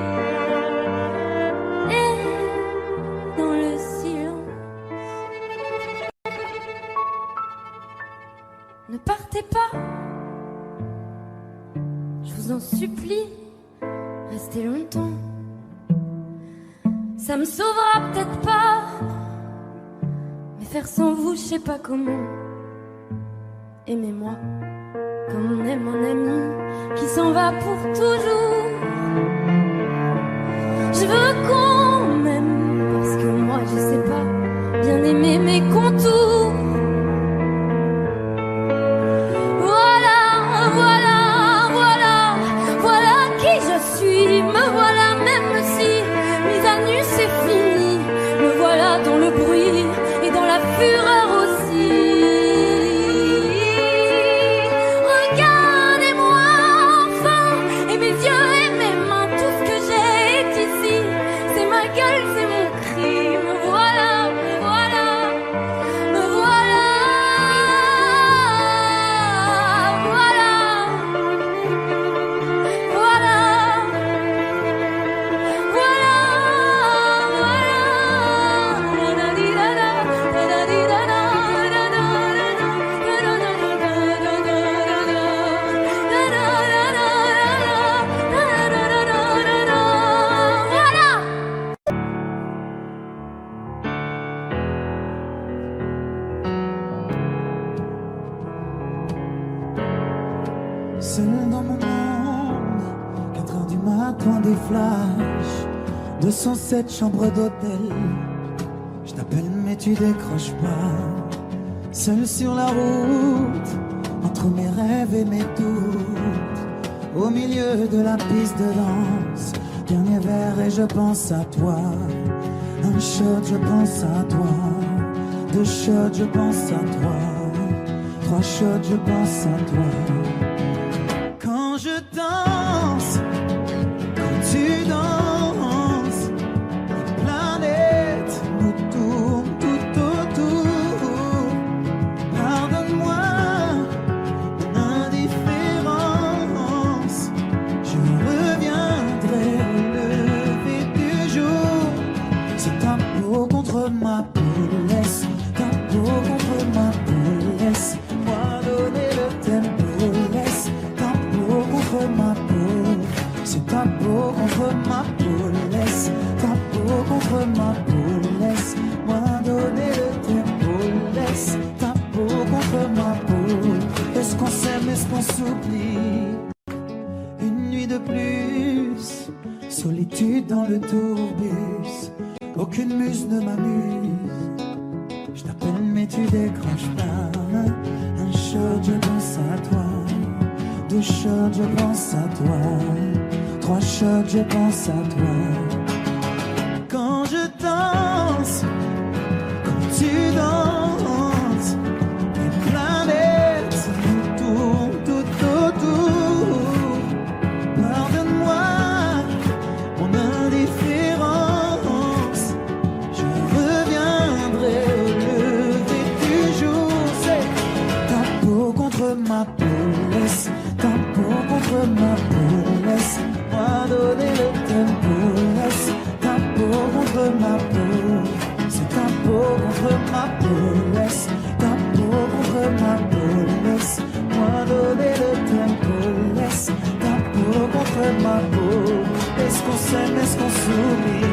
et dans le silence. Ne partez pas, je vous en supplie, restez longtemps. Ça me sauvera peut-être pas, mais faire sans vous, je sais pas comment. Aimez-moi comme on aime un ami qui s'en va pour toujours. Je veux qu'on m'aime parce que moi, je sais pas bien aimer mes contours. Voilà qui je suis, me voilà même si mise à nu c'est fini. Me voilà dans le bruit et dans la fureur aussi. Regardez-moi enfin, et mes yeux et mes mains, tout ce que j'ai est ici. C'est ma gueule, c'est mon cri, me voilà, me voilà, me voilà. Seul dans mon monde, 4 heures du matin, des flashs, 207 chambres d'hôtel. Je t'appelle mais tu décroches pas. Seul sur la route, entre mes rêves et mes doutes, au milieu de la piste de danse. Dernier verre et je pense à toi. Un shot, je pense à toi. 2 shots, je pense à toi. 3 shots, je pense à toi. Quand je danse, quand tu danses, les planètes nous tournent tout autour. Pardonne-moi mon indifférence, je reviendrai au lever du jour. C'est ta peau contre ma peau, laisse ta peau contre ma peau, laisse-moi donner le tempo, laisse contre ma peau, c'est ta peau contre ma peau, laisse ta peau contre ma peau, laisse-moi donner le tempo, laisse ta peau contre ma peau. Est-ce qu'on s'aime, est-ce qu'on s'oublie? Une nuit de plus, Solitude dans le tourbus, aucune muse ne m'amuse. Je t'appelle mais tu décroches pas. Un shot je pense à toi, 2 shots je pense à toi, 3 shots je pense à toi. Quand je danse, quand tu danses, les planètes nous tournent tout autour. Pardonne-moi mon indifférence, je reviendrai au lever du jour. C'est ta peau contre ma peau, laisse ta peau contre ma peau, laisse-moi donner le tempo, laisse ta peau contre ma peau, c'est ta peau contre ma peau, laisse ta peau contre ma peau, laisse-moi donner le tempo, laisse ta peau contre ma peau. Est-ce qu'on s'aime, est-ce qu'on s'oublie?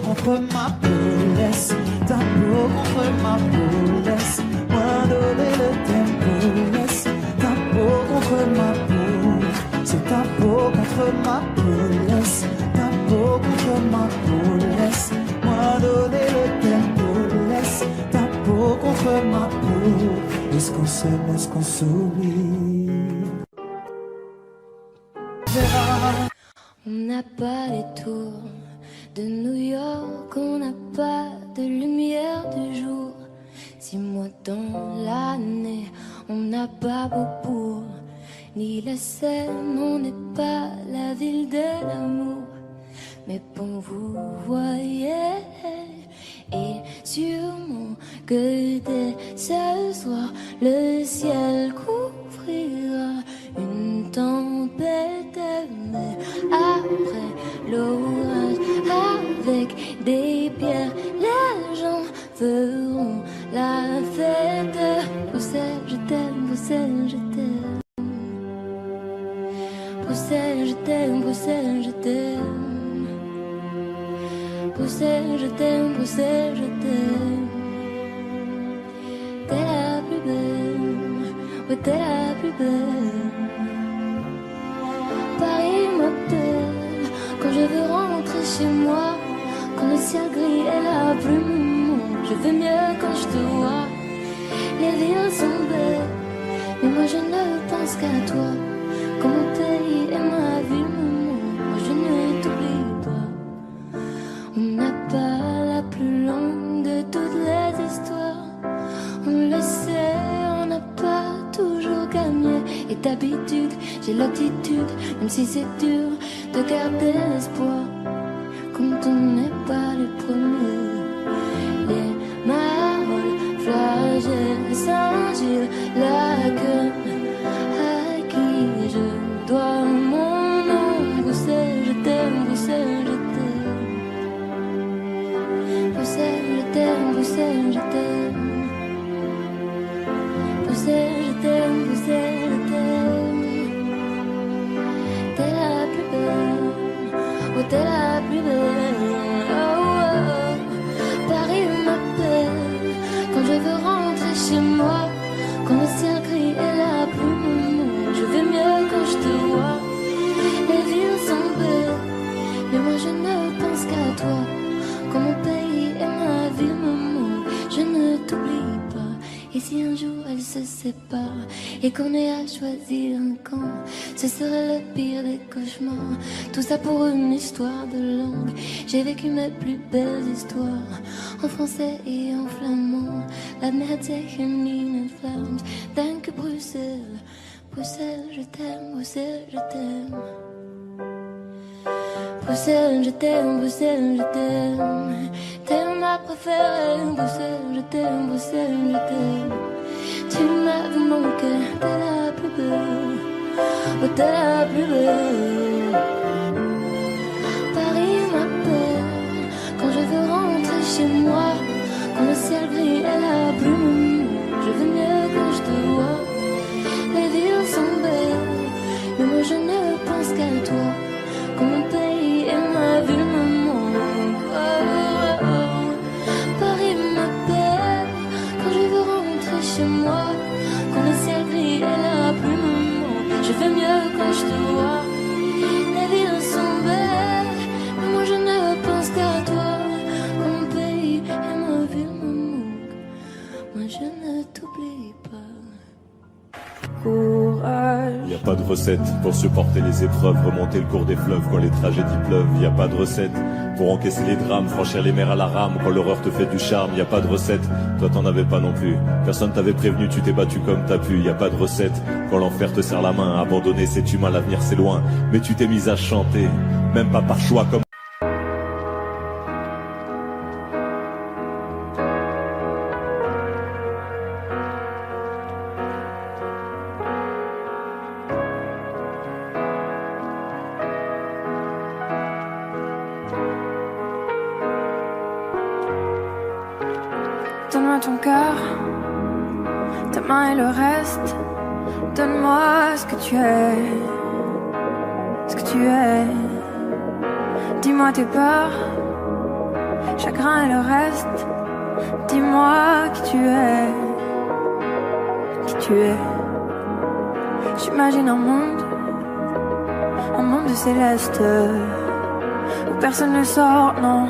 Contre ma peau, laisse ta peau contre ma peau, laisse-moi donner le tempo, laisse ta peau contre ma peau, c'est ta peau contre ma peau, laisse ta peau contre ma peau, laisse-moi donner le tempo, laisse ta peau contre ma peau. Est-ce qu'on s'aime, est-ce qu'on s'oublie? On n'a pas les tours de New York, on n'a pas de lumière du jour. 6 mois dans l'année, on n'a pas Beaubourg, ni la Seine, on n'est pas la ville de l'amour. Mais bon, vous voyez, et sûrement que dès ce soir, le ciel couvrira une tempête, mais après l'orage, avec des pierres, les gens feront la fête. Bruxelles, je t'aime, Bruxelles, je t'aime. Bruxelles, je t'aime, Bruxelles, je t'aime. Bruxelles, je t'aime, Bruxelles, je t'aime. T'es la plus belle, ouais, t'es la plus belle. Paris m'appelle quand je veux rentrer chez moi. Quand le ciel gris est la plume, je vais mieux quand je te vois. Les villes sont belles, mais moi je ne pense qu'à toi. Quand mon pays et ma ville me manquent, moi je ne t'oublie pas. On n'a pas la plus longue de toutes les histoires. On le sait, on n'a pas toujours gagné. Et d'habitude, j'ai l'attitude, même si c'est dur, de garder l'espoir. Quand on n'est pas les premiers, les marolles, flagelles, Saint-Gilles, la gueule, à qui je dois mon nom. Bruxelles, je t'aime, Bruxelles, je t'aime. Bruxelles, je t'aime, Bruxelles, je t'aime. Bruxelles, je t'aime, Bruxelles, je t'aime. T'es la plus belle, oh t'es la plus belle. Oh, oh. Paris m'appelle quand je veux rentrer chez moi. Quand le ciel gris est la plume, je vais mieux quand je te vois. Les villes sont belles, mais moi je ne pense qu'à toi. Quand mon pays et ma ville me manquent, je ne t'oublie pas. Et si un jour elles se séparent et qu'on ait à choisir un camp, ce serait le pire des cauchemars. Tout ça pour une histoire de langue. J'ai vécu mes plus belles histoires en français et en flamand. La merde c'est une ligne flamme. Dank Bruxelles, Bruxelles je t'aime, Bruxelles je t'aime. Bruxelles je t'aime, Bruxelles je t'aime. T'es ma préférée. préférée. Bruxelles, je t'aime, Bruxelles, je t'aime. Tu m'as vu mon cœur, t'es la plus belle. Oh, t'es la plus belle. Paris m'appelle quand je veux rentrer chez moi. Quand le ciel gris est la brume, je veux mieux quand je te vois. Les villes sont belles, mais moi je ne pense qu'à toi. Quand mon pays et ma ville me manquent. Oh, oh, oh. Paris m'appelle quand je veux rentrer chez moi. Quand le ciel gris est la brume, je veux mieux quand je te vois. Les villes sont belles, mais moi je ne pense qu'à toi. Quand mon pays et ma ville me manquent, moi je ne t'oublie pas. Y a pas de recette pour supporter les épreuves, remonter le cours des fleuves quand les tragédies pleuvent. Y a pas de recette pour encaisser les drames, franchir les mers à la rame quand l'horreur te fait du charme. Y a pas de recette, toi t'en avais pas non plus. Personne t'avait prévenu, tu t'es battu comme t'as pu. Y a pas de recette quand l'enfer te serre la main. Abandonné, c'est humain, l'avenir c'est loin. Mais tu t'es mise à chanter, même pas par choix comme... Donne-moi ton cœur, ta main et le reste. Donne-moi ce que tu es, ce que tu es. Dis-moi tes peurs, chagrin et le reste. Dis-moi qui tu es, qui tu es. J'imagine un monde de céleste, où personne ne sort, non,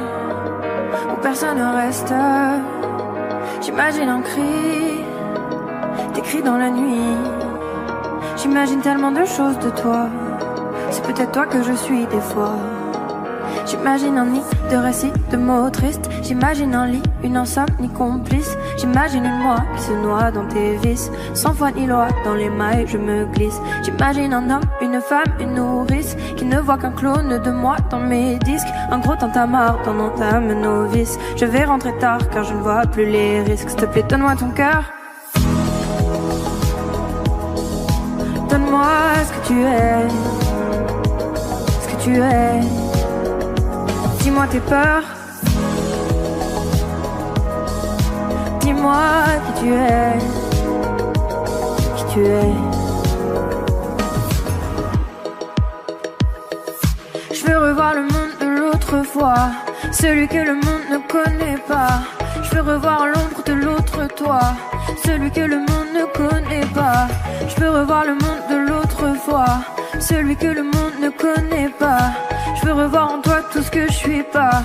où personne ne reste. J'imagine un cri, des cris dans la nuit. J'imagine tellement de choses de toi. C'est peut-être toi que je suis des fois. J'imagine un nid de récits, de mots tristes. J'imagine un lit, une insomnie complice. J'imagine une moi qui se noie dans tes vices. Sans foi ni loi, dans les mailles je me glisse. J'imagine un homme, une femme, une nourrice qui ne voit qu'un clone de moi dans mes disques. Un gros tintamarre dans mon âme novice. Je vais rentrer tard car je ne vois plus les risques. S'il te plaît, donne-moi ton cœur. Donne-moi ce que tu es, ce que tu es. Dis-moi tes peurs. Dis-moi qui tu es, qui tu es. Je veux revoir le monde de l'autre fois, celui que le monde ne connaît pas. Je veux revoir l'ombre de l'autre toi, celui que le monde ne connaît pas. Je veux revoir le monde de l'autre fois, celui que le monde ne connaît pas. Je veux revoir en toi tout ce que je suis pas.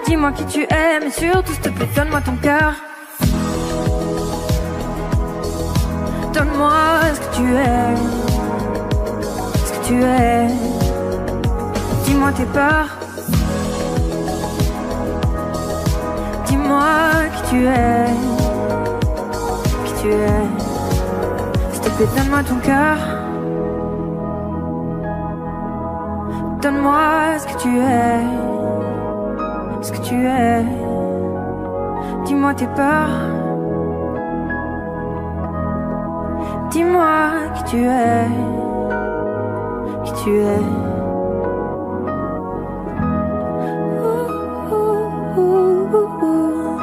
Dis-moi qui tu es, mais surtout s'il te plaît, donne-moi ton cœur. Donne-moi ce que tu es, ce que tu es. Dis-moi tes peurs. Dis-moi qui tu es, qui tu es. S'il te plaît, donne-moi ton cœur. Donne-moi ce que tu es, ce que tu es. Dis-moi tes peurs. Dis-moi qui tu es, qui tu es. Ouh, ouh, ouh, ouh.